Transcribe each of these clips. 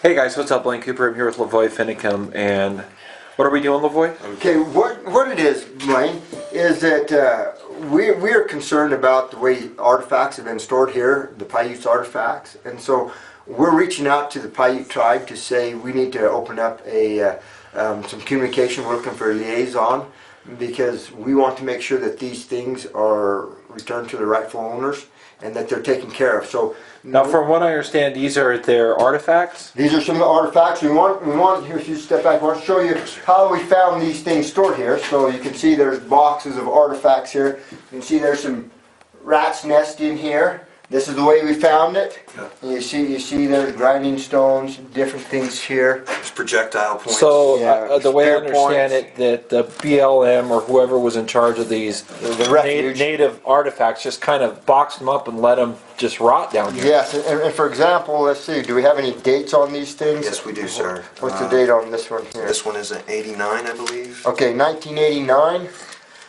Hey guys, what's up? Blaine Cooper. I'm here with LaVoy Finicum, and what are we doing, LaVoy? Okay, what it is, Blaine, is that we're concerned about the way artifacts have been stored here, the Paiute artifacts, and so we're reaching out to the Paiute tribe to say we need to open up some communication. We're looking for a liaison because we want to make sure that these things are returned to the rightful owners and that they're taken care of. So Now, from what I understand, these are their artifacts? these are some of the artifacts. We want here, if you step back, I want to show you how we found these things stored here. So you can see there's boxes of artifacts here. You can see there's some rat's nest in here. This is the way we found it. Yeah. And you see there's grinding stones, different things here. There's projectile points. So, Yeah, the way I spear understand points. it, that the BLM or whoever was in charge of these The refuge. native artifacts just kind of boxed them up and let them just rot down here. Yes, and for example, let's see, do we have any dates on these things? Yes, we do, sir. What's the date on this one here? This one is an 89, I believe. Okay, 1989.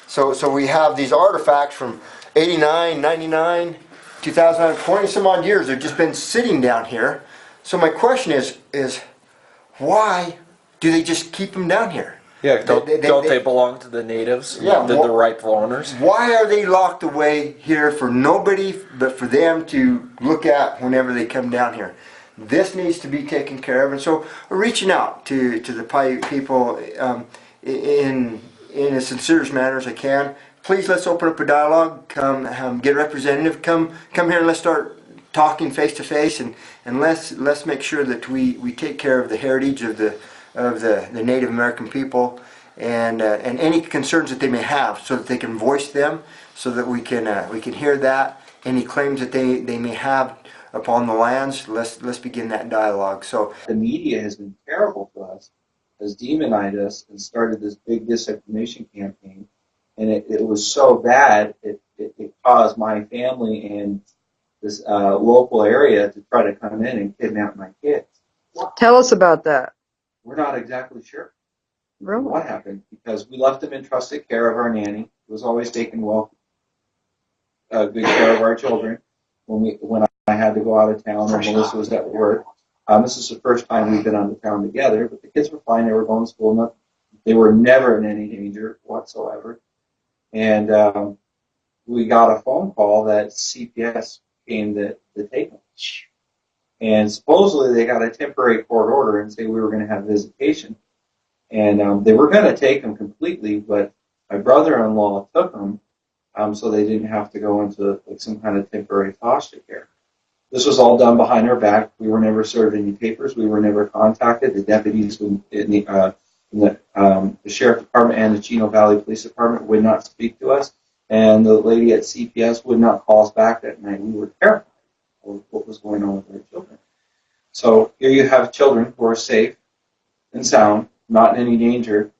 So we have these artifacts from 89, 99, 2020 some odd years. They've just been sitting down here. So my question is why do they just keep them down here? Yeah, don't they belong to the natives? Yeah, the rightful owners? Why are they locked away here for nobody but for them to look at whenever they come down here? This needs to be taken care of, and so we're reaching out to the Paiute people in as sincere manner as I can. Please, let's open up a dialogue. Come get a representative. Come here and let's start talking face to face, and let's make sure that we take care of the heritage of the Native American people and any concerns that they may have, so that they can voice them, so that we can hear that. Any claims that they may have upon the lands, let's begin that dialogue. So the media has been terrible to us, has demonized us, and started this big disinformation campaign. And it was so bad, it caused my family and this local area to try to come in and kidnap my kids. Tell us about that. We're not exactly sure Really? what happened, because we left them in trusted care of our nanny, who was always taking good care of our children when I had to go out of town or Melissa was at work. This is the first time we've been out of town together, but the kids were fine. They were going to school. They were never in any danger whatsoever. And we got a phone call that CPS came to take them. And supposedly they got a temporary court order and say we were going to have visitation. And they were going to take them completely, but my brother-in-law took them so they didn't have to go into like some kind of temporary foster care. This was all done behind our back. We were never served any papers. We were never contacted. The deputies in the Sheriff Department and the Chino Valley Police Department would not speak to us. And the lady at CPS would not call us back that night. We were terrified of what was going on with our children. So here you have children who are safe and sound, not in any danger,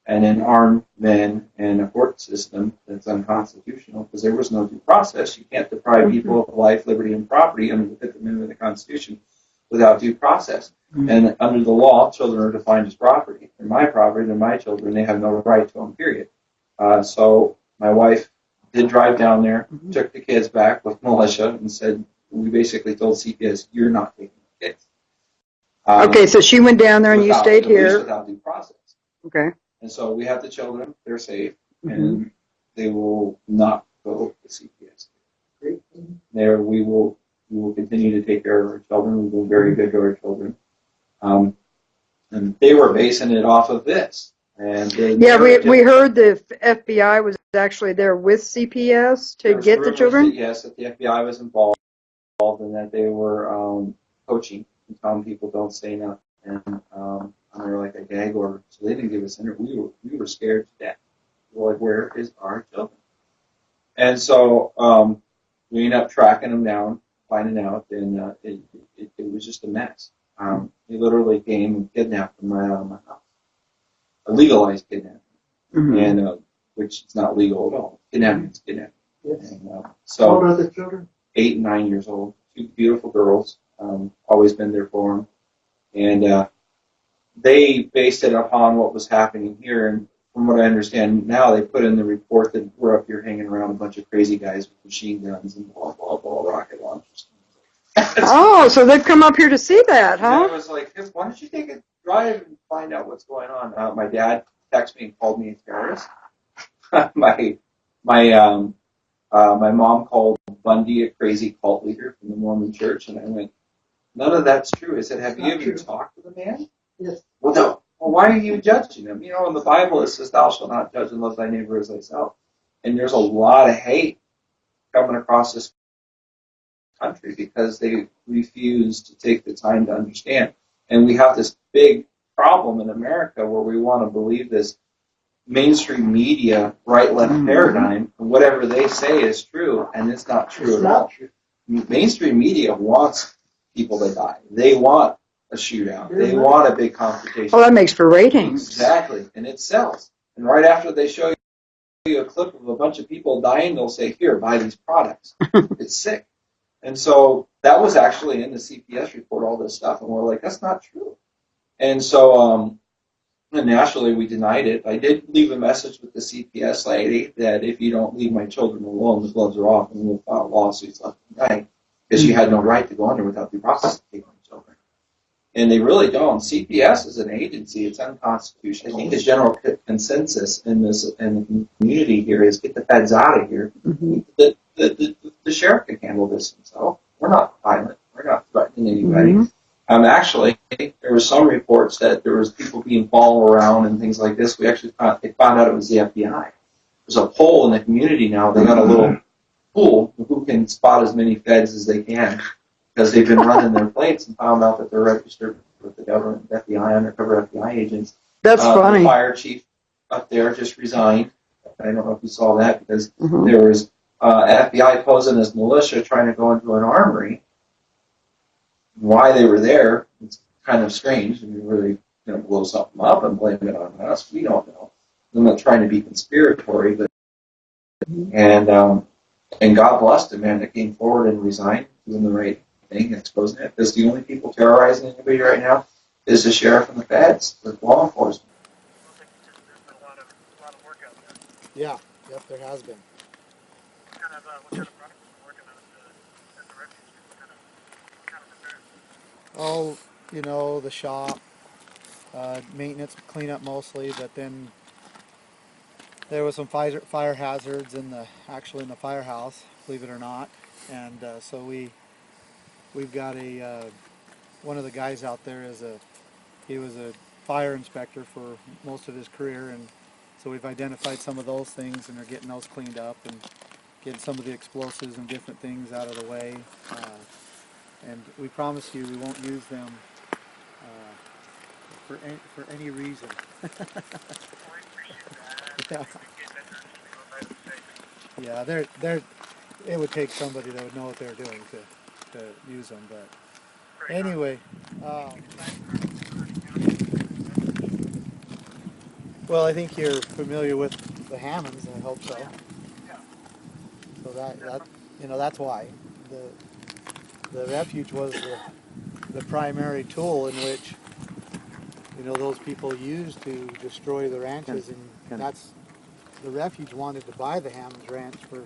and then armed men and a court system that's unconstitutional because there was no due process. You can't deprive people of life, liberty, and property under the Fifth Amendment of the Constitution without due process. And under the law, children are defined as property. They're my property, they're my children, they have no right to them, period. So my wife did drive down there, took the kids back with Militia, and said, we basically told CPS, you're not taking the kids. Okay, so she went down there and you stayed here. Without due process. Okay. And so we have the children, they're safe, and they will not go to CPS. There we will continue to take care of our children. We've been very good to our children. And they were basing it off of this. And Yeah, we heard the FBI was actually there with CPS to get the children. Yes, that the FBI was involved and that they were coaching and telling people don't say nothing. And they were like a gag order, so they didn't give us in. We were scared to death. We were like, where is our children? And so we ended up tracking them down, finding out, and it was just a mess. He literally came and kidnapped them right out of my house. A legalized kidnapping, and which is not legal at all. Kidnapping is kidnapping. Yes. And, so, how old are the children? 8 and 9 years old. 2 beautiful girls. Always been there for them. And they based it upon what was happening here. And from what I understand now, they put in the report that we're up here hanging around a bunch of crazy guys with machine guns and blah, blah, blah, rocket launchers. Oh, so they've come up here to see that, And I huh? was like, "Hey, why don't you take a drive and find out what's going on?" My dad texted me and called me a terrorist. My mom called Bundy a crazy cult leader from the Mormon Church, and I went, "None of that's true." I said, "Have you even talked to the man?" Yes. Well, no. Well, why are you judging him? You know, in the Bible it says, "Thou shalt not judge and love thy neighbor as thyself." And there's a lot of hate coming across this country because they refuse to take the time to understand. And we have this big problem in America where we want to believe this mainstream media right-left paradigm, and whatever they say is true, and it's not true at all. Mainstream media wants people to die. They want a shootout. They want a big confrontation. Well, that makes for ratings. Exactly, and it sells. And right after they show you a clip of a bunch of people dying, they'll say, "Here, buy these products." It's sick. And so that was actually in the CPS report, all this stuff, and we're like, that's not true. And so nationally, we denied it. I did leave a message with the CPS lady that if you don't leave my children alone, the gloves are off, and we'll file lawsuits left and right, because she had no right to go under without due process to take my children. And they really don't. CPS is an agency; it's unconstitutional. I think the general consensus in the community here is get the feds out of here. The sheriff can handle this himself. We're not violent. We're not threatening anybody. Actually, there were some reports that there was people being followed around and things like this. We actually found out it was the FBI. There's a poll in the community now. They got a little pool of who can spot as many feds as they can because they've been running their plates and found out that they're registered with the government, FBI, undercover FBI agents. That's funny. The fire chief up there just resigned. I don't know if you saw that because there was FBI posing as militia trying to go into an armory. Why they were there, it's kind of strange. And you're really going to blow something up and blame it on us. We don't know. I'm not trying to be conspiratory, but and God blessed the man that came forward and resigned, doing the right thing, exposing it. Because the only people terrorizing anybody right now is the sheriff and the feds, the law enforcement. Yeah, yep, there has been. Oh, you know, the shop, maintenance, cleanup mostly, but then there was some fire hazards actually in the firehouse, believe it or not, and so we've got one of the guys out there he was a fire inspector for most of his career, and so we've identified some of those things and are getting those cleaned up and getting some of the explosives and different things out of the way. And we promise you we won't use them for any reason. Yeah, yeah, it would take somebody that would know what they're doing to use them. But anyway, well, I think you're familiar with the Hammonds. I hope so. So that that's why the refuge was the primary tool in which those people used to destroy the ranches, and that's the refuge wanted to buy the Hammonds Ranch for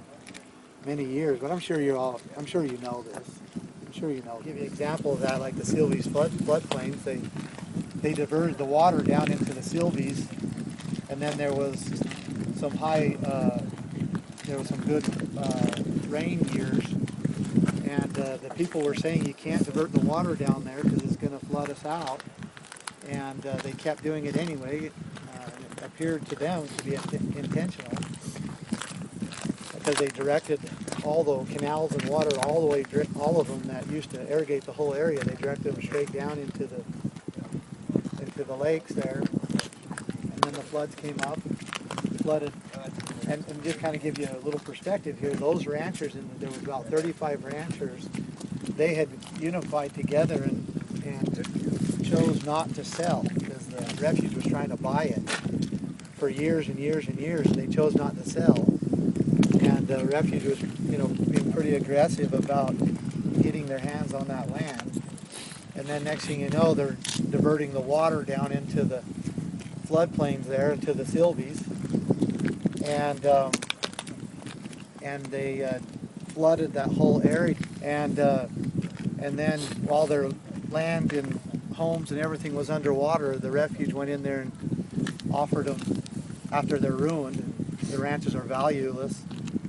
many years. But I'm sure you know this. I'm sure you know. I'll give you an example of that, like the Silvies floodplains. They diverted the water down into the Silvies, and then there was some good rain years, and the people were saying you can't divert the water down there because it's going to flood us out, and they kept doing it anyway. It appeared to them to be intentional because they directed all the canals and water all of them that used to irrigate the whole area. They directed them straight down into the lakes there, and then the floods came up, flooded. And just kind of give you a little perspective here, those ranchers, and there was about 35 ranchers, they had unified together and chose not to sell because the refuge was trying to buy it for years and years and years, and they chose not to sell. And the refuge was, being pretty aggressive about getting their hands on that land. And then next thing you know, they're diverting the water down into the floodplains there, into the Silvies. And they flooded that whole area, and And then while their land and homes and everything was underwater, the refuge went in there and offered them, after they're ruined and the ranches are valueless,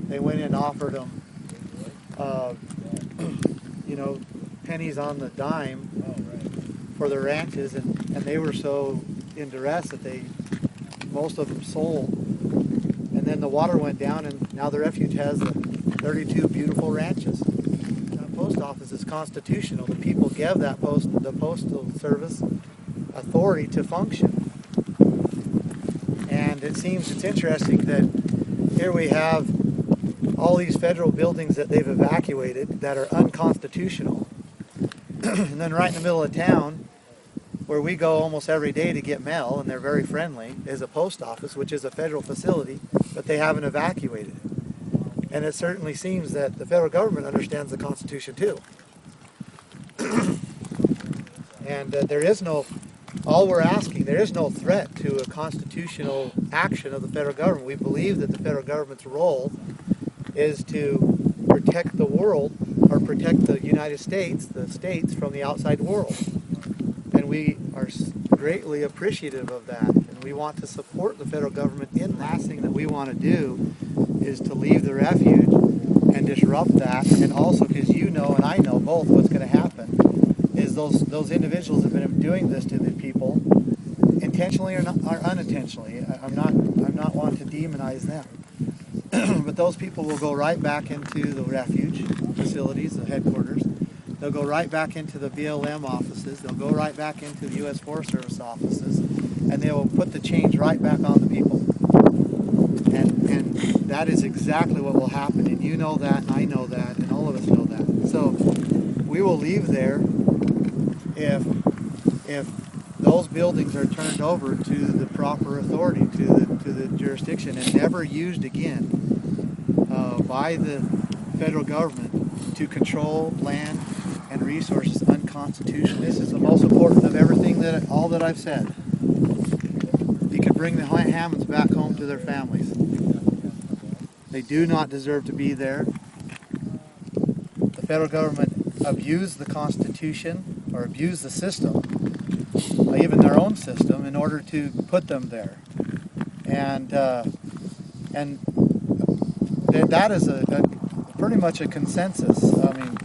they went in and offered them, pennies on the dime for their ranches, and they were so in duress that most of them sold. And then the water went down, and now the refuge has 32 beautiful ranches. That post office is constitutional. The people give the postal service authority to function. And it's interesting that here we have all these federal buildings that they've evacuated that are unconstitutional. And then right in the middle of town, where we go almost every day to get mail, and they're very friendly, is a post office, which is a federal facility, but they haven't evacuated it. And it certainly seems that the federal government understands the Constitution too. And all we're asking, there is no threat to a constitutional action of the federal government. We believe that the federal government's role is to protect the world, or protect the United States, the states, from the outside world. And we are greatly appreciative of that. And we want to support the federal government. The last thing that we want to do is to leave the refuge and disrupt that. And also, because you know and I know both what's going to happen, is those individuals have been doing this to the people, intentionally or unintentionally. I'm not wanting to demonize them. But those people will go right back into the refuge facilities, the headquarters. They'll go right back into the BLM offices. They'll go right back into the U.S. Forest Service offices, and they will put the chains right back on the people. And that is exactly what will happen. And you know that, and I know that, and all of us know that. So we will leave there if those buildings are turned over to the proper authority, to the jurisdiction, and never used again by the federal government to control land and resources unconstitutional. This is the most important of everything, all that I've said. You could bring the Hammonds back home to their families. They do not deserve to be there. The federal government abused the Constitution, or abused the system, even their own system, in order to put them there. And that is pretty much a consensus. I mean,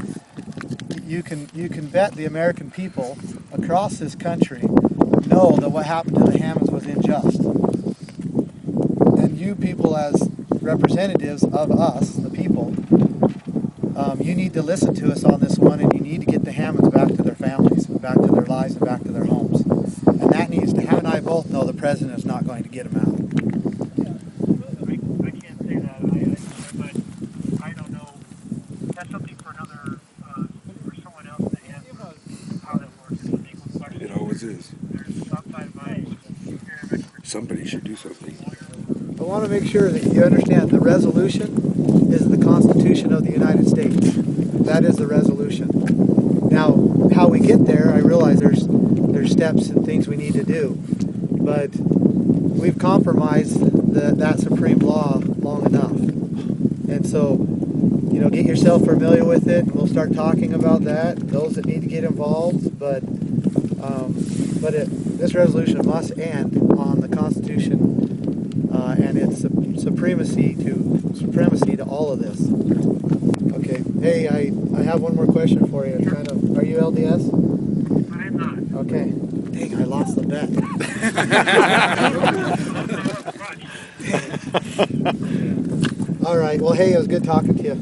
you can bet the American people across this country know that what happened to the Hammonds was unjust. And you people, as representatives of us, the people, you need to listen to us on this one, and you need to get the Hammonds back to their families, back to their lives, and back to their homes. And that needs to, Ham and I both know the president is not going to get them out. I can't say that, but I don't know. That's something for another, for someone else to answer how that works. It always is. There's outside my area of expertise. Somebody should do something. I want to make sure that you understand the resolution is the Constitution of the United States. That is the resolution. Now, how we get there, I realize there's steps and things we need to do, but we've compromised that supreme law long enough. And so, get yourself familiar with it, and we'll start talking about that, those that need to get involved, but this resolution must end on the Constitution and its supremacy to all of this. Okay. Hey, I have one more question for you. Are you LDS? I am not. Okay. Dang, I lost the bet. All right. Well, hey, it was good talking to you.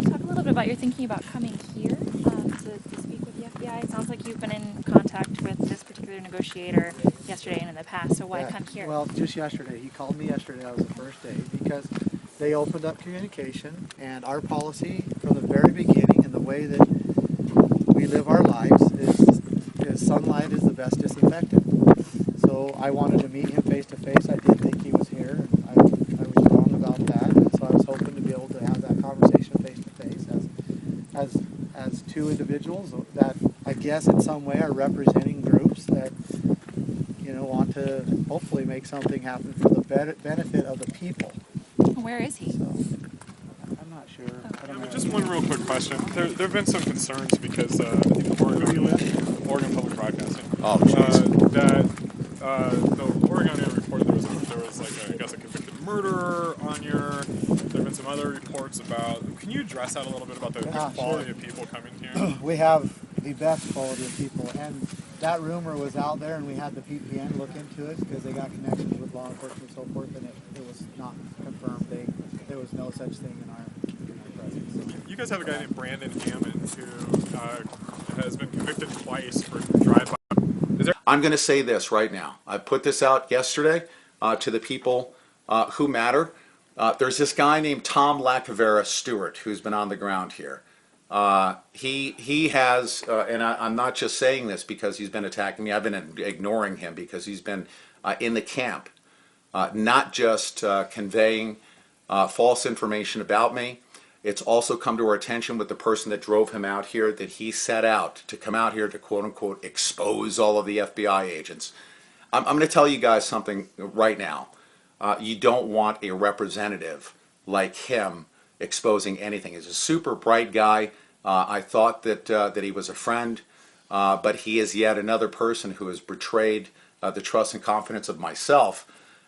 Talk a little bit about your thinking about coming here to speak with the FBI. It sounds like you've been in contact with this particular negotiator yesterday and in the past, so why come here? Well, just yesterday. He called me yesterday. That was the first day, because they opened up communication, and our policy from the very beginning, and the way that we live our lives, is sunlight is the best disinfectant. So I wanted to meet him face to face. I did think he was here. I was wrong about that, and so I was hoping to be able to have that conversation face to face as two individuals that I guess in some way are representing groups that want to hopefully make something happen for the benefit of the people. Where is he? So I'm not sure. sure. I don't know. Just one real quick question. There have been some concerns because I think Oregon Public Broadcasting. Oh, jeez. The Oregon reported there was like I guess a convicted murderer on your. There have been some other reports about. Can you address that a little bit about the quality of people coming here? We have the best quality of people, and that rumor was out there, and we had the PPN look into it because they got connections with law enforcement and so forth, and it was not confirmed. There was no such thing in our presence. You guys have a guy named Brandon Ammon who has been convicted twice for drive-by. I'm going to say this right now. I put this out yesterday to the people who matter. There's this guy named Tom Lacavera Stewart who's been on the ground here. He has, and I'm not just saying this because he's been attacking me. I've been ignoring him because he's been in the camp, not just conveying false information about me. It's also come to our attention with the person that drove him out here that he set out to come out here to quote-unquote expose all of the FBI agents. I'm going to tell you guys something right now. You don't want a representative like him exposing anything. He's a super bright guy. I thought that he was a friend, but he is yet another person who has betrayed the trust and confidence of myself.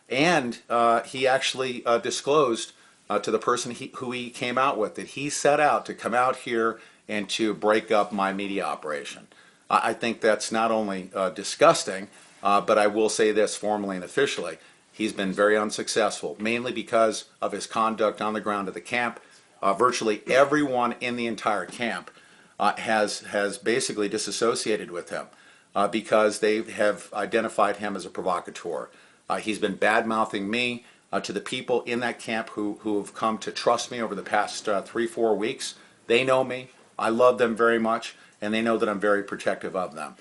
And he actually disclosed to the person who he came out with that he set out to come out here and to break up my media operation. I think that's not only disgusting, but I will say this formally and officially. He's been very unsuccessful, mainly because of his conduct on the ground at the camp. Virtually everyone in the entire camp has basically disassociated with him because they have identified him as a provocateur. He's been bad-mouthing me to the people in that camp who have come to trust me over the past 3-4 weeks. They know me. I love them very much, and they know that I'm very protective of them.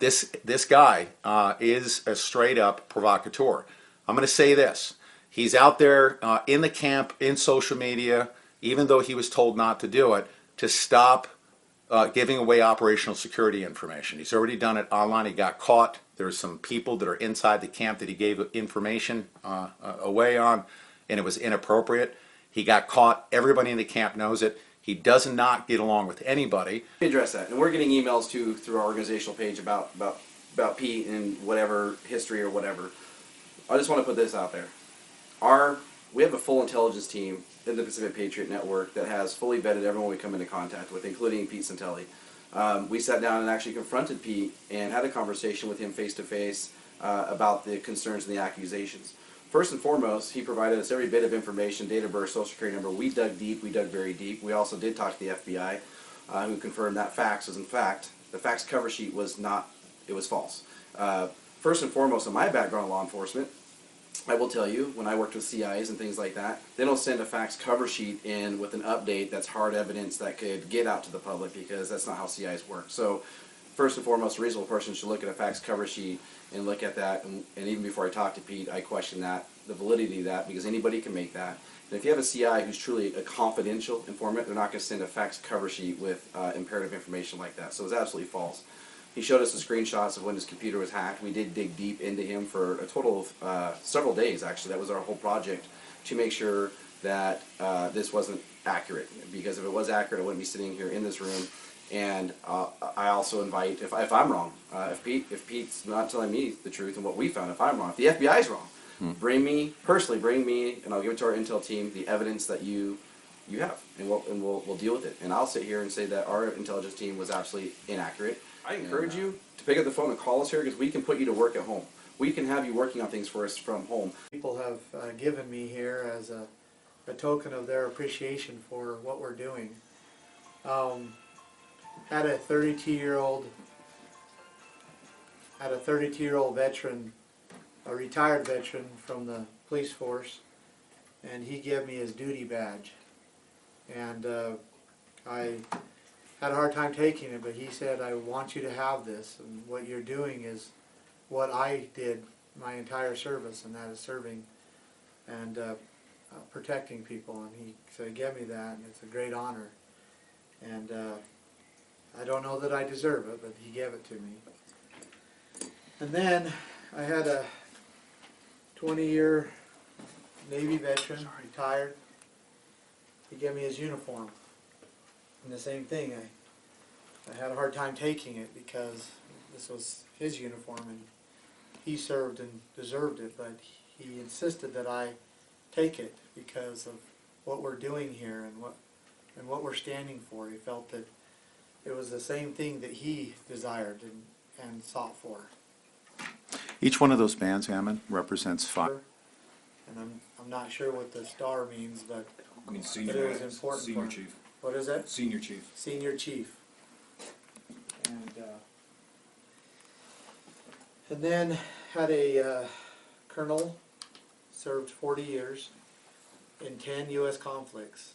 This guy is a straight-up provocateur. I'm going to say this. He's out there in the camp, in social media, even though he was told not to do it, to stop giving away operational security information. He's already done it online. He got caught. There's some people that are inside the camp that he gave information away on, and it was inappropriate. He got caught. Everybody in the camp knows it. He does not get along with anybody. Address that, and we're getting emails too through our organizational page about Pete and whatever history or whatever. I just want to put this out there. We have a full intelligence team in the Pacific Patriot Network that has fully vetted everyone we come into contact with, including Pete Santilli. We sat down and actually confronted Pete and had a conversation with him face-to-face about the concerns and the accusations. First and foremost, he provided us every bit of information, date of birth, social security number. We dug deep. We dug very deep. We also did talk to the FBI, who confirmed that fax was in fact, the fax cover sheet was not, it was false. First and foremost, in my background in law enforcement, I will tell you, when I worked with CIs and things like that, they don't send a fax cover sheet in with an update that's hard evidence that could get out to the public because that's not how CIs work. So first and foremost, a reasonable person should look at a fax cover sheet and look at that. And even before I talk to Pete, I question that, the validity of that, because anybody can make that. And if you have a CI who's truly a confidential informant, they're not going to send a fax cover sheet with imperative information like that. So it's absolutely false. He showed us the screenshots of when his computer was hacked. We did dig deep into him for a total of several days, actually. That was our whole project, to make sure that this wasn't accurate. Because if it was accurate, I wouldn't be sitting here in this room. And I also invite, if I'm wrong, if Pete's not telling me the truth and what we found, if I'm wrong, if the FBI's wrong, bring me, and I'll give it to our intel team, the evidence that you have, and we'll deal with it. And I'll sit here and say that our intelligence team was absolutely inaccurate. I encourage you to pick up the phone and call us here because we can put you to work at home. We can have you working on things for us from home. People have given me here as a token of their appreciation for what we're doing. Had a 32-year-old veteran, a retired veteran from the police force, and he gave me his duty badge. And I had a hard time taking it, but he said, I want you to have this, and what you're doing is what I did my entire service, and that is serving and protecting people. And so he gave me that, and it's a great honor. And I don't know that I deserve it, but he gave it to me. And then I had a 20-year Navy veteran, retired. he gave me his uniform. And the same thing, I had a hard time taking it because this was his uniform and he served and deserved it, but he insisted that I take it because of what we're doing here and what we're standing for. He felt that it was the same thing that he desired and sought for. Each one of those bands, Ammon, represents 5. And I'm not sure what the star means, but I mean, it was important. senior chief. What is that? Senior chief. Senior chief. And then had a colonel, served 40 years in 10 U.S. conflicts,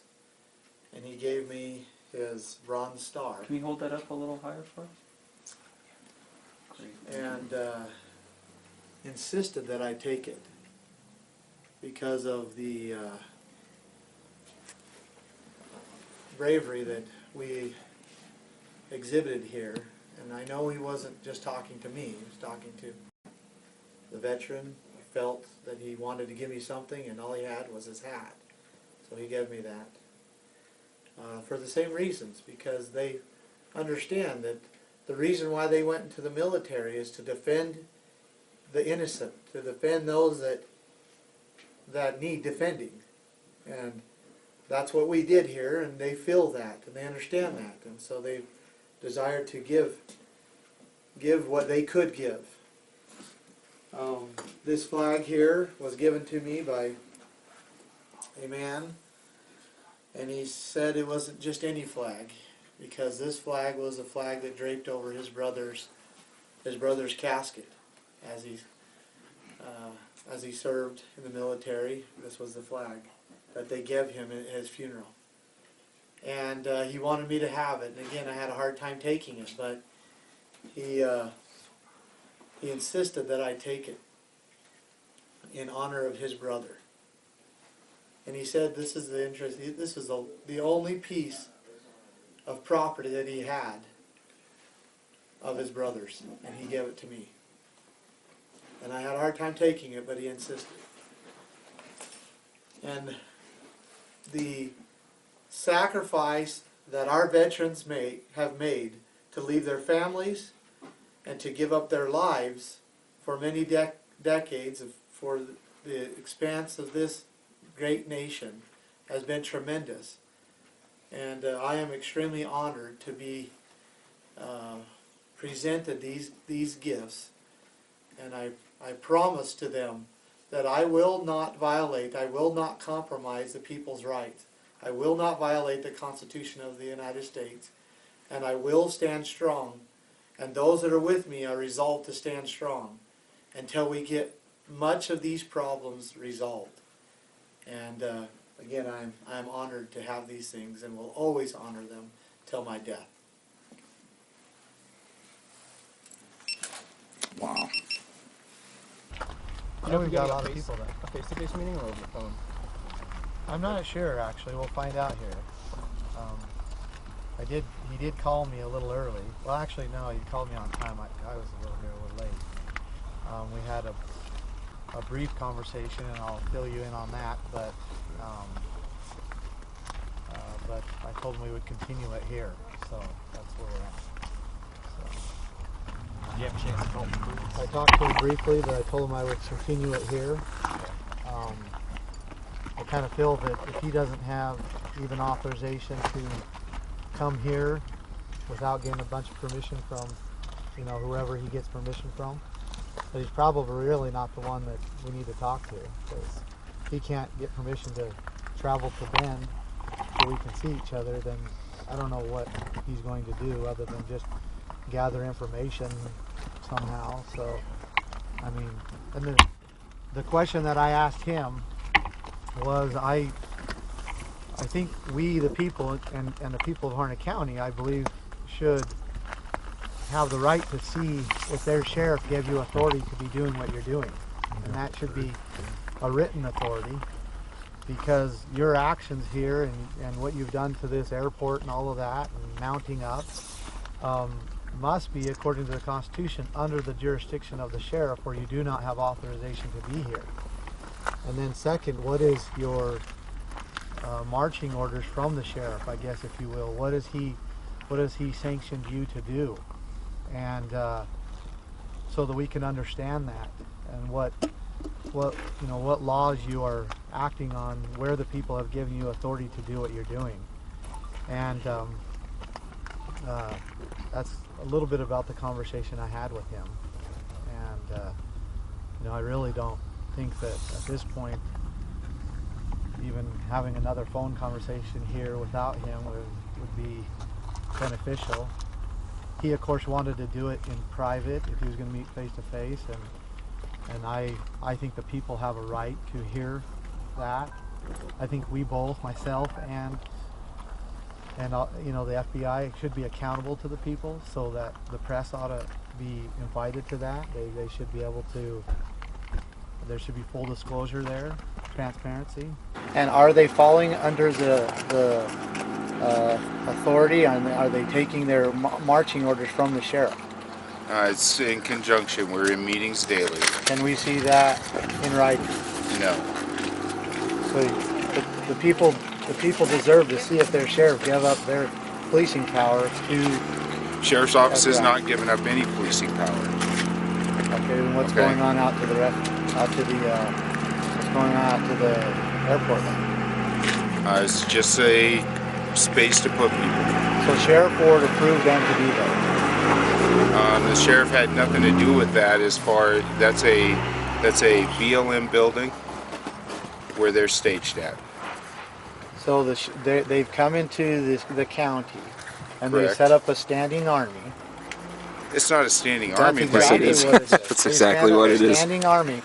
and he gave me his Bronze Star. Can you hold that up a little higher for us? And insisted that I take it because of the bravery that we exhibited here. And I know he wasn't just talking to me, he was talking to the veteran. He felt that he wanted to give me something and all he had was his hat. So he gave me that. For the same reasons, because they understand that the reason why they went into the military is to defend the innocent, to defend those that need defending. And that's what we did here, and they feel that, and they understand that. And so they desire to give what they could give. This flag here was given to me by a man, and he said it wasn't just any flag, because this flag was a flag that draped over his brother's casket as he served in the military. This was the flag that they gave him at his funeral, and he wanted me to have it. And again, I had a hard time taking it, but he insisted that I take it in honor of his brother. And he said this is the interest. This is the only piece of property that he had of his brother's, and he gave it to me. And I had a hard time taking it, but he insisted. And the sacrifice that our veterans have made to leave their families and to give up their lives for many decades for the expanse of this great nation has been tremendous. And I am extremely honored to be presented these gifts. And I promise to them that I will not violate, I will not compromise the people's rights. I will not violate the Constitution of the United States. And I will stand strong. And those that are with me are resolved to stand strong until we get much of these problems resolved. And again, I'm honored to have these things and will always honor them till my death. Wow. I know we've got a lot of people there. A face-to-face meeting or over the phone? I'm not sure, actually. We'll find out here. He did call me a little early. Well, actually, no, he called me on time. I was a little late. We had a brief conversation, and I'll fill you in on that. But I told him we would continue it here, so that's where we're at. So. Did you have a chance to talk to him? I talked to him briefly, but I told him I would continue it here. I kind of feel that if he doesn't have even authorization to come here without getting a bunch of permission from, whoever he gets permission from, that he's probably really not the one that we need to talk to, because if he can't get permission to travel to Bend so we can see each other, then I don't know what he's going to do other than just gather information somehow. So, I mean, and the question that I asked him was, I think we, the people, and the people of Harney County, I believe, should have the right to see if their sheriff gave you authority to be doing what you're doing. And that should be a written authority, because your actions here and what you've done to this airport and all of that, and mounting up, must be, according to the Constitution, under the jurisdiction of the sheriff, where you do not have authorization to be here. And then second, what is your marching orders from the sheriff, I guess, if you will. What has he sanctioned you to do? And so that we can understand that, and what laws you are acting on, where the people have given you authority to do what you're doing. And that's a little bit about the conversation I had with him. And I really don't think that at this point, even having another phone conversation here without him would be beneficial. He, of course, wanted to do it in private if he was going to meet face to face, and I think the people have a right to hear that. I think we both, myself and the FBI, should be accountable to the people, so that the press ought to be invited to that. They should be able to. There should be full disclosure there, transparency. And are they falling under the authority? Are they taking their marching orders from the sheriff? It's in conjunction. We're in meetings daily. Can we see that in writing? No. So the people deserve to see if their sheriff give up their policing power to. Sheriff's office has not given up any policing power. Okay, and what's going on out to the airport then? It's just a space to put people. So Sheriff Ward approved them to be there. The sheriff had nothing to do with that. As far that's a BLM building where they're staged at. So they've come into the county and Correct. They set up a standing army. It's not a standing That's army. exactly Yes, what it is. That's exactly what it A is. standing army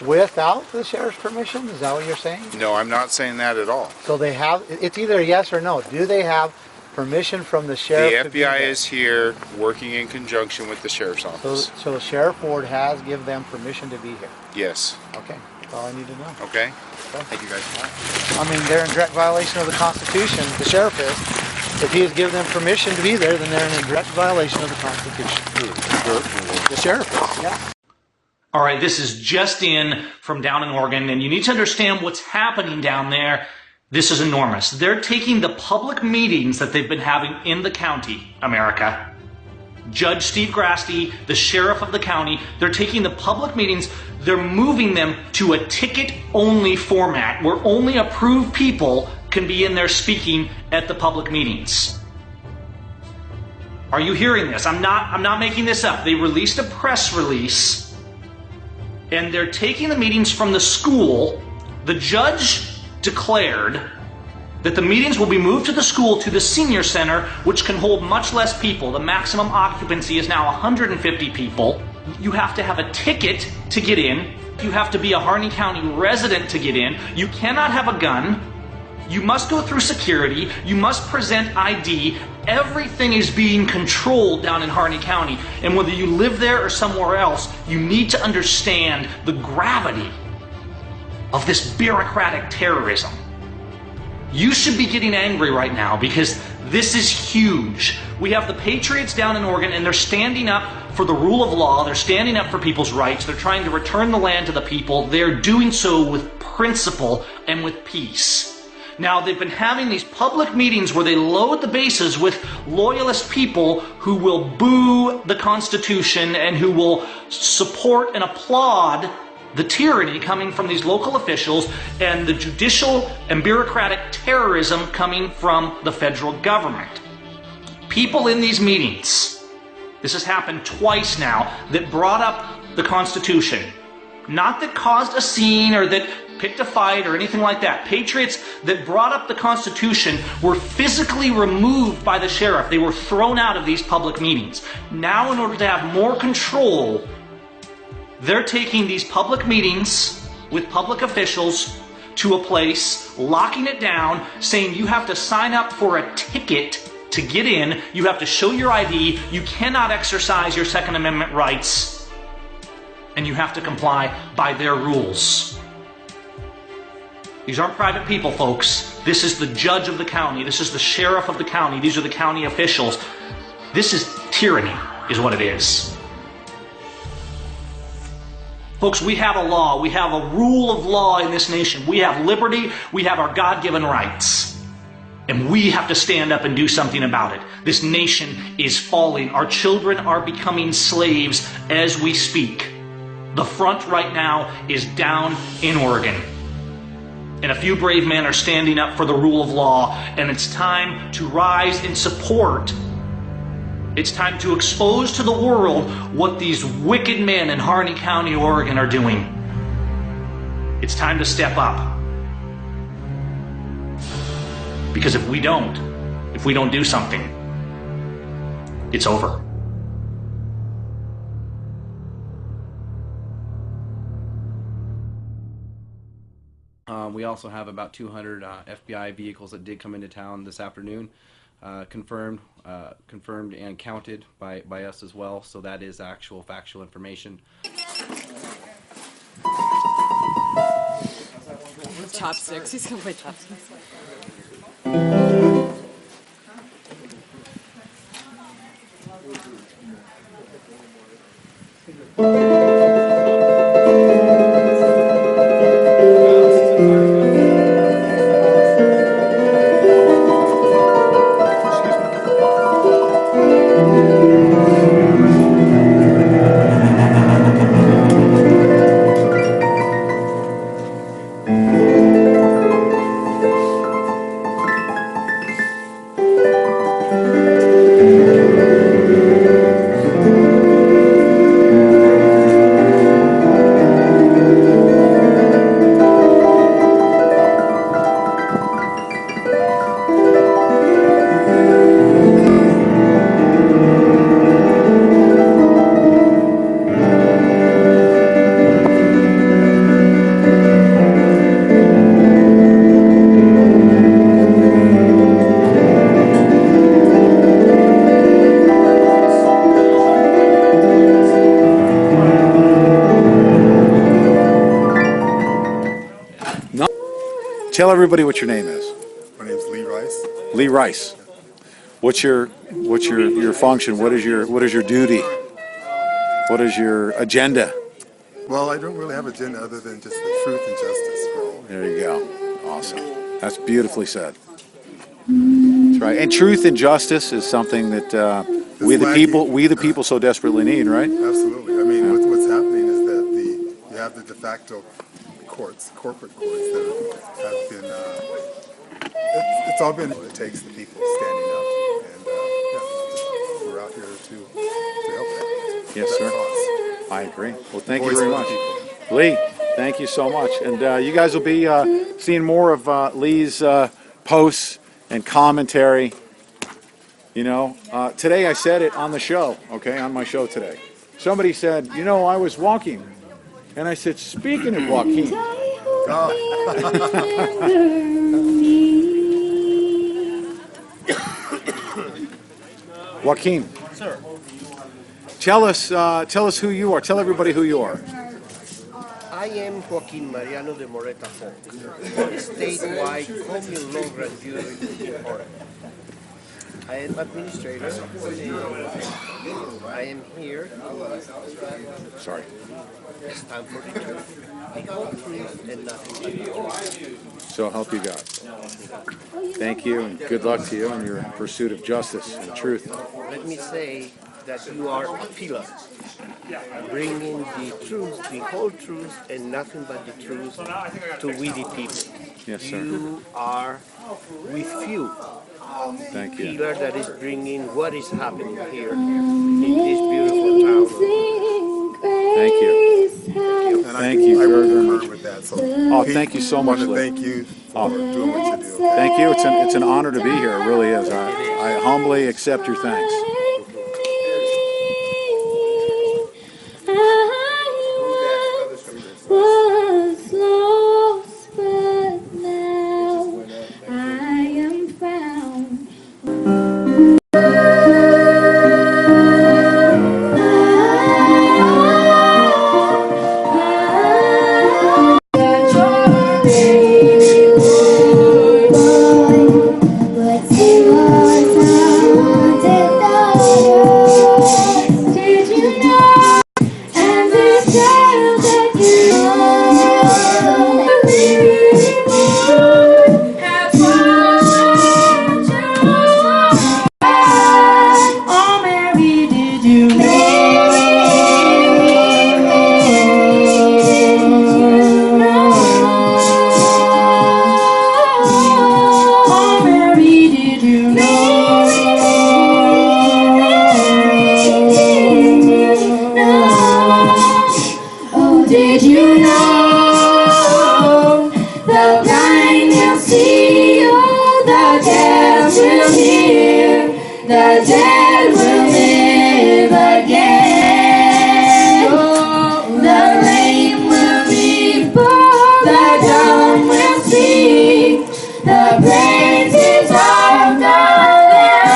without the sheriff's permission. Is that what you're saying? No, I'm not saying that at all. So they have. It's either yes or no. Do they have permission from the sheriff? The FBI is here working in conjunction with the sheriff's office. So Sheriff Ward has given them permission to be here. Yes. Okay, that's all I need to know. Okay. Thank you, guys. I mean, they're in direct violation of the Constitution. The sheriff is. If he has given them permission to be there, then they're in direct violation of the Constitution. The sheriff is. Yeah. All right, this is just in from down in Oregon, and you need to understand what's happening down there. This is enormous. They're taking the public meetings that they've been having in the county, America. Judge Steve Grasty, the sheriff of the county, they're taking the public meetings, they're moving them to a ticket-only format where only approved people can be in there speaking at the public meetings. Are you hearing this? I'm not making this up. They released a press release, and they're taking the meetings from the school. The judge declared that the meetings will be moved to the school, to the senior center, which can hold much less people. The maximum occupancy is now 150 people. You have to have a ticket to get in. You have to be a Harney County resident to get in. You cannot have a gun. You must go through security. You must present ID. Everything is being controlled down in Harney County. And whether you live there or somewhere else, you need to understand the gravity of this bureaucratic terrorism. You should be getting angry right now because this is huge. We have the patriots down in Oregon, and they're standing up for the rule of law. They're standing up for people's rights. They're trying to return the land to the people. They're doing so with principle and with peace. Now, they've been having these public meetings where they load the bases with loyalist people who will boo the Constitution and who will support and applaud the tyranny coming from these local officials and the judicial and bureaucratic terrorism coming from the federal government. People in these meetings, this has happened twice now, that brought up the Constitution. Not that caused a scene or that picked a fight or anything like that. Patriots that brought up the Constitution were physically removed by the sheriff. They were thrown out of these public meetings. Now, in order to have more control, they're taking these public meetings with public officials to a place, locking it down, saying you have to sign up for a ticket to get in, you have to show your ID, you cannot exercise your Second Amendment rights, and you have to comply by their rules. These aren't private people, folks. This is the judge of the county. This is the sheriff of the county. These are the county officials. This is tyranny, is what it is. Folks, we have a law. We have a rule of law in this nation. We have liberty. We have our God-given rights. And we have to stand up and do something about it. This nation is falling. Our children are becoming slaves as we speak. The front right now is down in Oregon. And a few brave men are standing up for the rule of law. And it's time to rise in support. It's time to expose to the world what these wicked men in Harney County, Oregon are doing. It's time to step up. Because if we don't do something, it's over. We also have about 200 FBI vehicles that did come into town this afternoon, confirmed and counted by us as well. So that is actual factual information. Chopsticks. He's gonna play chopsticks. Tell everybody what your name is. My name's Lee Rice. Lee Rice. What's your function? What is your duty? What is your agenda? Well, I don't really have an agenda other than just the truth and justice for all. There you go. Awesome. That's beautifully said. That's right. And truth and justice is something that we the people so desperately need, right? Absolutely. I mean, what's happening is that you have the de facto courts, corporate courts that have been. It's all been. It takes the people standing up, and we're out here to help that. Yes, sir. I agree. Well, thank you very much, Lee. Thank you so much, and you guys will be seeing more of Lee's posts and commentary. You know, today I said it on the show. Okay, on my show today, somebody said, "You know, I was walking." And I said, speaking of Joaquin. Joaquin. Sir. Tell us who you are. Tell everybody who you are. I am Joaquin Mariano de Moreta Folk, statewide common law grand jury in Oregon. I am administrator. I am here. Sorry. Stand for the truth, the whole truth, and nothing but the truth. So help you God. Thank you, and good luck to you in your pursuit of justice and truth. Let me say that you are a pillar, bringing the truth, the whole truth, and nothing but the truth to we the people. Yes, sir. You are with few. Thank you. Pillar that is bringing what is happening here in this beautiful town. Thank you. And Thank you very, very much. With that. So, thank you so much, I want to Lee. thank you for doing what you do. Thank you. It's an honor to be here. It really is. I humbly accept your thanks. Was lost, but now I am found. But he was haunted. you did you know the blind will see, the deaf will hear, the dead will live again, the lame will leap, the dumb will speak, the praises of the Lamb.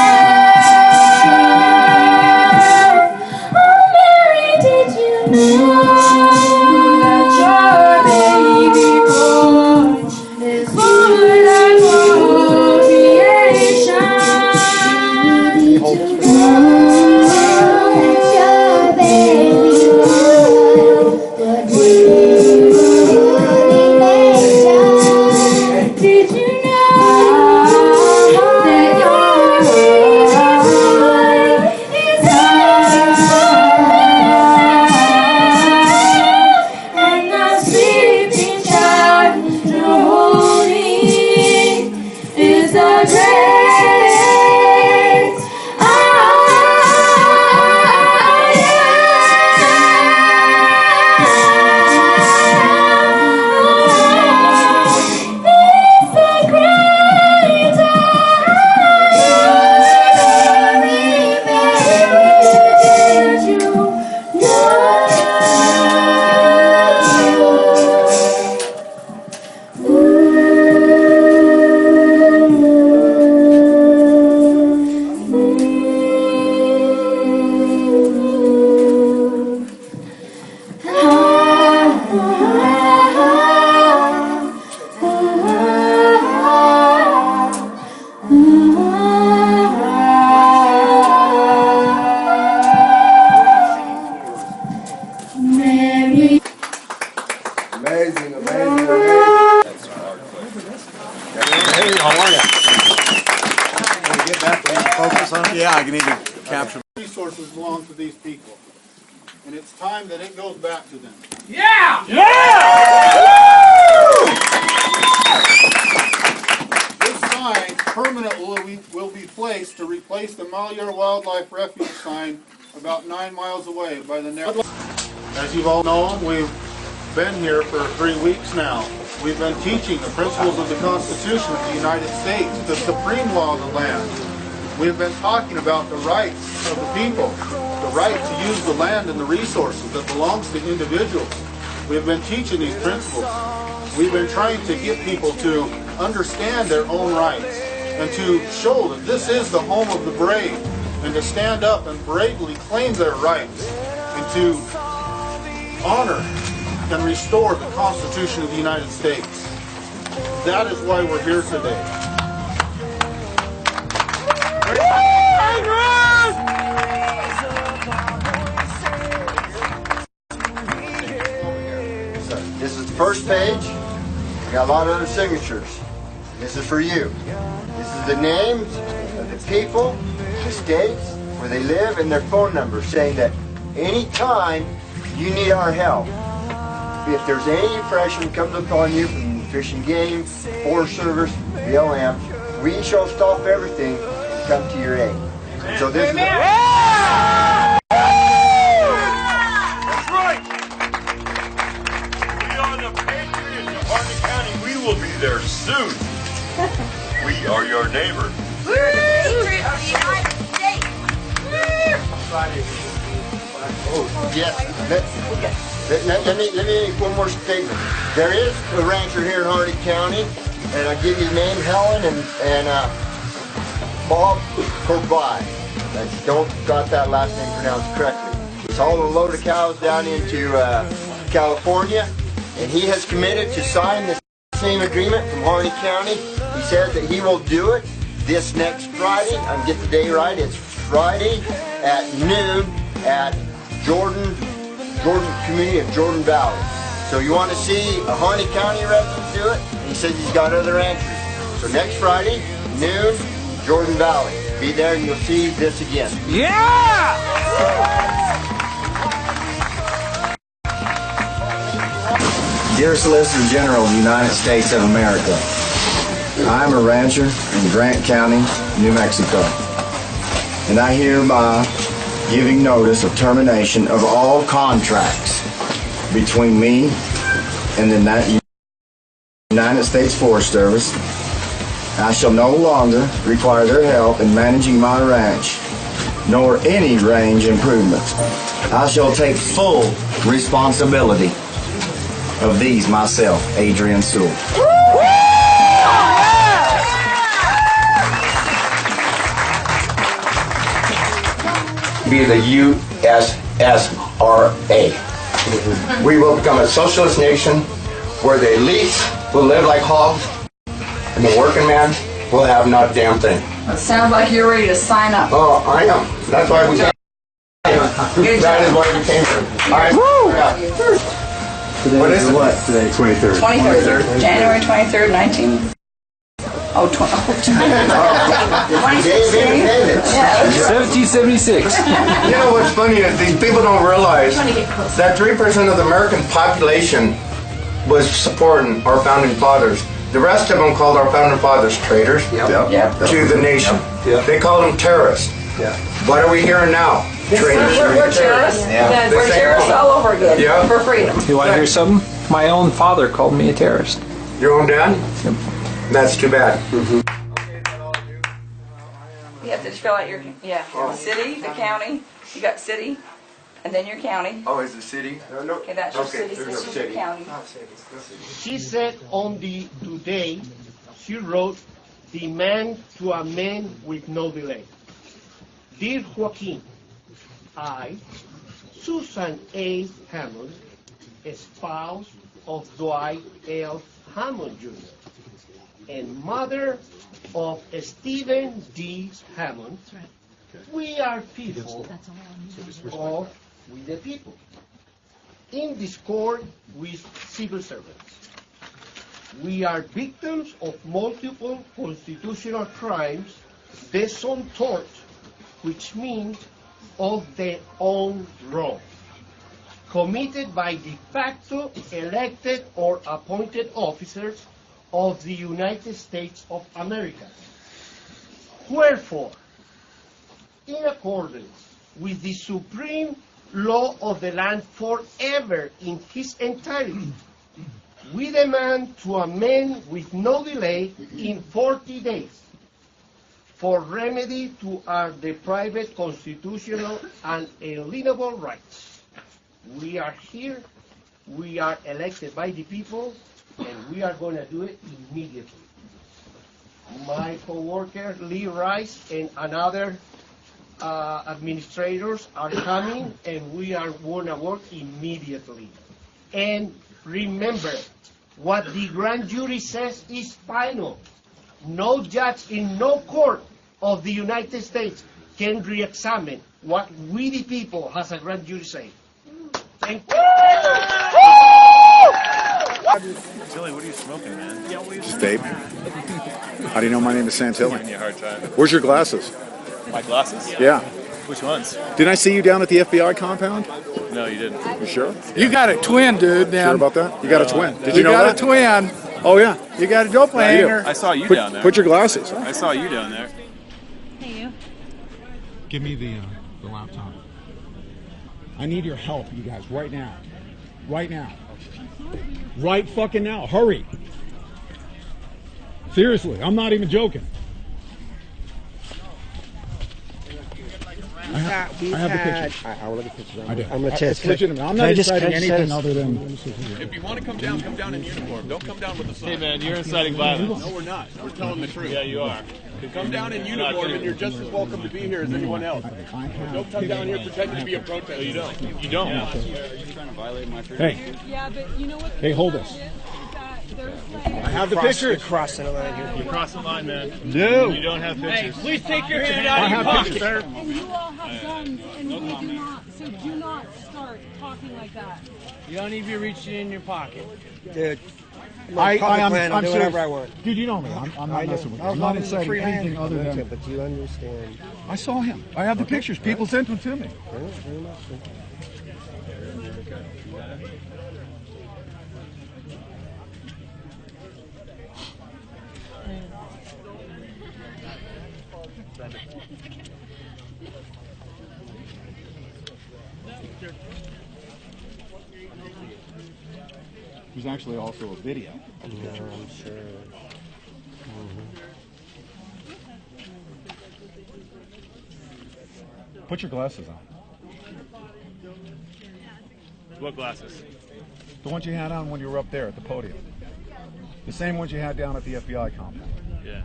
Oh Mary, did you know Yeah, I need to capture. Resources belong to these people, and it's time that it goes back to them. Yeah! This sign permanently will be placed to replace the Militia Wildlife Refuge sign about 9 miles away by the next. As you've all known, we've been here for 3 weeks now. We've been teaching the principles of the Constitution of the United States, the supreme law of the land. We've been talking about the rights of the people, the right to use the land and the resources that belongs to individuals. We've been teaching these principles. We've been trying to get people to understand their own rights and to show that this is the home of the brave, and to stand up and bravely claim their rights and to honor and restore the Constitution of the United States. That is why we're here today. This is the first page. We got a lot of other signatures. This is for you. This is the names of the people, the states where they live, and their phone numbers, saying that anytime you need our help, if there's any impression comes upon you from Fish and Game, Forest Service, BLM, we shall stop everything and come to your aid. So this is That's right! We are the Patriots of Harney County. We will be there soon. We are your neighbors. Patriots of the United States. Oh, yes. Let me make one more statement. There is a rancher here in Harney County, and I'll give you his name, Helen and Bob Corbett. I don't got that last name pronounced correctly. He's hauling a load of cows down into California, and he has committed to sign the same agreement from Harney County. He says that he will do it this next Friday. I'm getting the day right. It's Friday at noon at Jordan community of Jordan Valley. So you want to see a Harney County resident do it? He says he's got other ranchers. So next Friday, noon, Jordan Valley. Be there and you'll see this again. Yeah! Dear Solicitor General of the United States of America, I'm a rancher in Grant County, New Mexico, and I hereby giving notice of termination of all contracts between me and the United States Forest Service. I shall no longer require their help in managing my ranch, nor any range improvements. I shall take full responsibility of these myself, Adrian Sewell. Be the USSRA. We will become a socialist nation where the elites will live like hogs and the working man will have not a damn thing. It sounds like you're ready to sign up. Oh, I am. That's why we came. That is why we came here. All right. What is it? What today? 23rd. 23rd. January 23rd, 19... Oh, 1776. You know what's funny is these people don't realize that 3% of the American population was supporting our founding fathers. The rest of them called our founding fathers traitors to the nation. They called them terrorists. What are we hearing now? Traitors. We're terrorists. We're terrorists all over again for freedom. You want to hear something? My own father called me a terrorist. Your own dad? Yep. That's too bad. You have to fill out your, the city, the county. You got city, and then your county. Oh, is the city? No. Okay, that's your city. This is your county. She said on the today, she wrote, demand to amend with no delay. Dear Joaquin, I, Susan A. Hammond, spouse of Dwight L. Hammond Jr., and mother of Stephen D. Hammond, we are people of we the people, in discord with civil servants. We are victims of multiple constitutional crimes, raison tort, which means of their own wrong, committed by de facto elected or appointed officers of the United States of America. Wherefore, in accordance with the supreme law of the land forever in his entirety, we demand to amend with no delay in 40 days for remedy to our deprived constitutional and inalienable rights. We are here, we are elected by the people, and we are going to do it immediately. My co-worker Lee Rice and another administrators are coming, and we are going to work immediately. And remember, what the grand jury says is final. No judge in no court of the United States can re-examine what we the people has a grand jury say. Thank you. Santilli, what are you smoking, man? Just vape. How do you know my name is Santilli? Giving you a hard time. Where's your glasses? My glasses? Yeah. Which ones? Didn't I see you down at the FBI compound? No, you didn't. You sure? You got a twin, dude. Now. Sure about that? You got a twin. Did you know got that? a twin. Oh, yeah. You got a doppelganger. I saw you Put, down there. Put your glasses. I saw you down there. Hey, you. Give me the laptop. I need your help, you guys, right now. Right now. Right fucking now. Hurry. Seriously, I'm not even joking. I have the picture. I will look at pictures. I do. I'm going to test. It's legitimate. I'm not inciting anything other than... If you want to come down in uniform. Don't come down with a sign. Hey, man, you're inciting violence. No, we're not. We're telling the truth. Yeah, you are. Come down in uniform, and you're just as welcome to be here as anyone else. Don't come down here pretending to be a protester. No, you don't. You don't. Are you trying to violate my freedom? Hey. Yeah, but you know what? Hey, hold this. I have the picture. You're crossing the line here. You're crossing the line, man. No. You don't have pictures. Hey, please take your hand out of your pocket. And you all have guns, and we do not. So do not start talking like that. You don't need to be reaching in your pocket. Dude. I'm serious. whatever I want. Dude, you know me. I'm not messing with you. I'm not inciting anything other than. But you understand. I saw him. I have the pictures. People sent them to me. There's actually also a video. I'm sure. Put your glasses on. What glasses? The ones you had on when you were up there at the podium. The same ones you had down at the FBI compound. Yeah.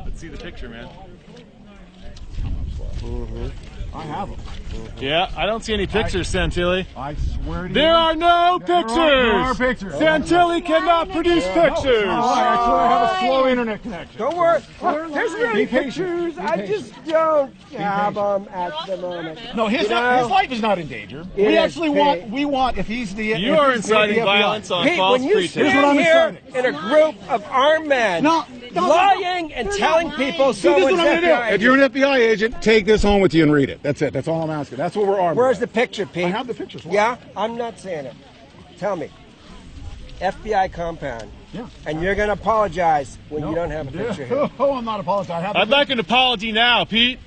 Let's see the picture, man. I have them. Yeah, I don't see any pictures, Santilli. I swear to you. There are no pictures! There are pictures. Santilli cannot produce pictures! Actually, I have a slow internet connection. Don't worry. There's really Be patient. pictures. Be I patient. just don't have them at the moment. No, his life is not in danger. It We is actually want, if he's the... You are inciting violence on Pete, false when you pretense. stand here in a group of armed men, lying and telling people See, this is someone's what I'm going to do. FBI If you're an FBI agent, take this home with you and read it. That's it. That's all I'm asking. That's what we're armed Where's with. the picture, Pete? I have the pictures. What? Yeah, I'm not saying it. Tell me. FBI compound. Yeah. And you're going to apologize when you don't have a picture here. Oh, I'm not apologizing. I'd like an apology now, Pete.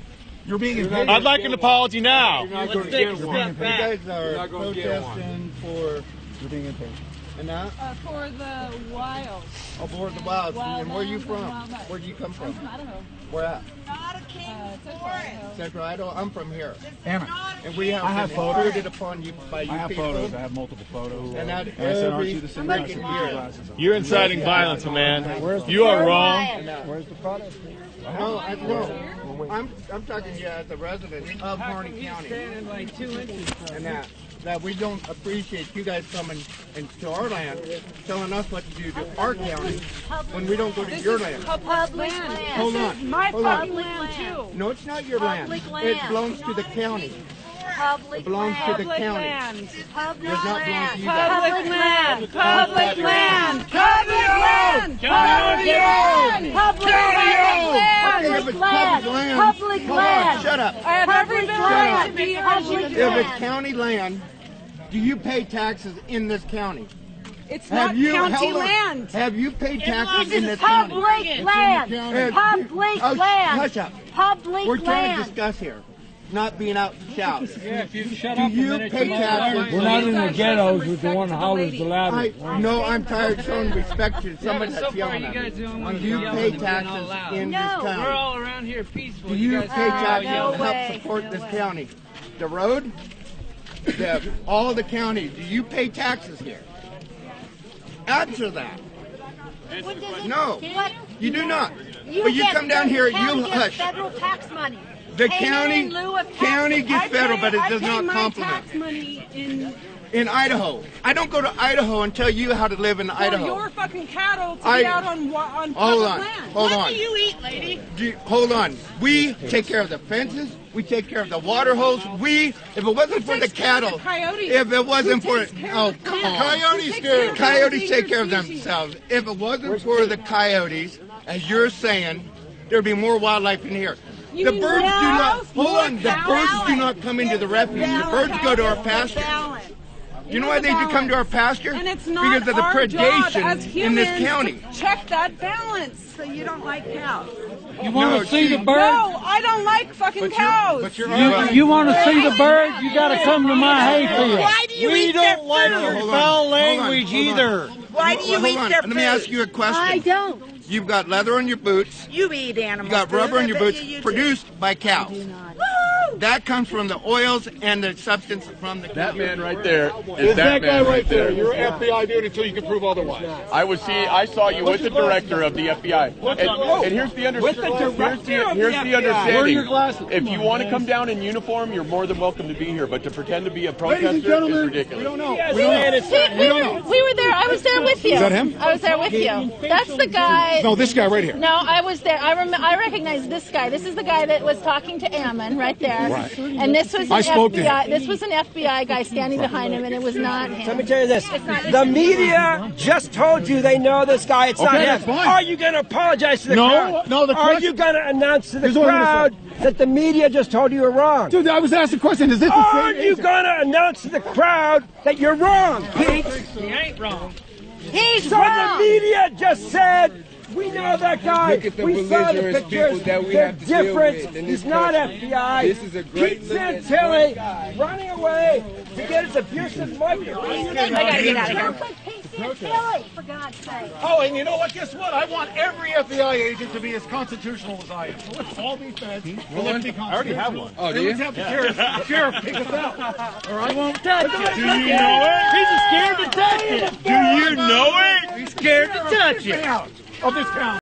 You're being impatient. I'd like an apology now. You're not going to get one. You guys are protesting for... You're being impatient. And now? For the wilds. Oh, for the wilds. Wild And where are you lands from? and wild lands. Where do you come from? I'm from Idaho. Where at? Central Idaho. Central Idaho. I'm from here. Ammon. And we have, I have been photos. intruded upon you by you I have people. photos. I have multiple photos. And that I said, aren't you the every same freaking guy? year. You're inciting violence, man. You are wrong. Where's the product? No, I'm talking to you as a resident of Harney County. Standing like 2 inches. And that we don't appreciate you guys coming into our land, telling us what to do to our county when we don't go to your land. Public land. Hold on. This is my Hold on. public land too. No, it's not your land. Public It land. belongs to the county. Public It belongs to the Public county. land. It does not belong to you guys. Public land. Public land. Public land. County land. Public land. Okay, if it's public land, Public hold on, land. shut up. I have every right to be here. If it's county land, do you pay taxes in this county? It's not county hold on. land. Have you paid taxes This in is this county? public land. Public land. Hush up. Public We're trying to land. discuss here, not being out to shout. Yeah, if you shut Do up a you minute, pay you won't taxes? We're not in the ghettos with the one that hollers the loudest. No, I'm tired of showing respect to somebody so that's far yelling you at guys me. don't want Do you to pay yell and taxes loud. in No. this county? We're all around here peaceful. Do you guys pay taxes no to help way. support this county? The road? All of the county, do you pay taxes here? Answer that. No, you do not. But you come down here, you hush. Federal tax money. The Payment county in lieu of county taxes. gets federal, but it I does pay not my complement. tax money In Idaho. I don't go to Idaho and tell you how to live in Idaho. your fucking cattle to I- be out on public Hold on, land. hold what on. do you eat, lady? Hold on. We take care of the fences. We take care of the water holes. If it wasn't for the cattle, if it wasn't for come on. Coyotes take care of themselves. If it wasn't for the coyotes, as you're saying, there'd be more wildlife in here. You The mean birds do not. cows? Hold on. More The cows? birds do not come into the refuge. The birds go to our pasture. You know why they do come to our pasture? And it's not Because of the our job as predation in this humans county. to check that balance so you don't like cows. You want to see the bird? No, I don't like fucking cows. You want to see the bird? You got to come to my hayfield. Why do you We eat don't their like food? your foul language either. Why do you eat their Let me ask you a question. I don't. You've got leather on your boots. You eat animals. You got rubber on your boots You do. produced by cows. That comes from the oils and the substance from the cow. That man right there is that guy man right there. You're an FBI dude until you can prove otherwise. I saw you with the director of the FBI. And here's the understanding. Here's the understanding. Where are your glasses? If you want to come down in uniform, you're more than welcome to be here. But to pretend to be a protester Ladies and gentlemen, is ridiculous. we don't know. We were there. I was there with you. Is that him? I was there with you. That's the guy. No, this guy right here. No, I was there. I recognize this guy. This is the guy that was talking to Ammon right there. there. Right. And this was I an spoke to FBI. him. This was an FBI guy standing behind him, and it was not him. Let me tell you this. It's not The him. media just told you they know this guy. It's not Okay, him. that's fine. Are you going to apologize to the No, crowd? no, the Are question- you going to announce to the Here's what I'm crowd gonna that the media just told you you're wrong? Dude, I was asked the question, is this the Are same you agent? going to announce to the crowd that you're wrong, Pete? He ain't wrong. He's So wrong. the media just said, we know that guy. Look at the We saw the belligerent pictures. people that we They're have to deal different. with in He's this not country. FBI. This is a great Pete look at Santilli one guy. running away to get his abusive microphone. I gotta get out of here. For God's sake. Oh, and you know what? Guess what? I want every FBI agent to be as constitutional as I am. So let's all be feds. Well, let's be constitutional. I already have one. Oh, do Then you? let's have the sheriff pick us out. Or I won't touch it. Do you know it? He's scared to touch it. Do you know it? He's scared to touch it. Of this town.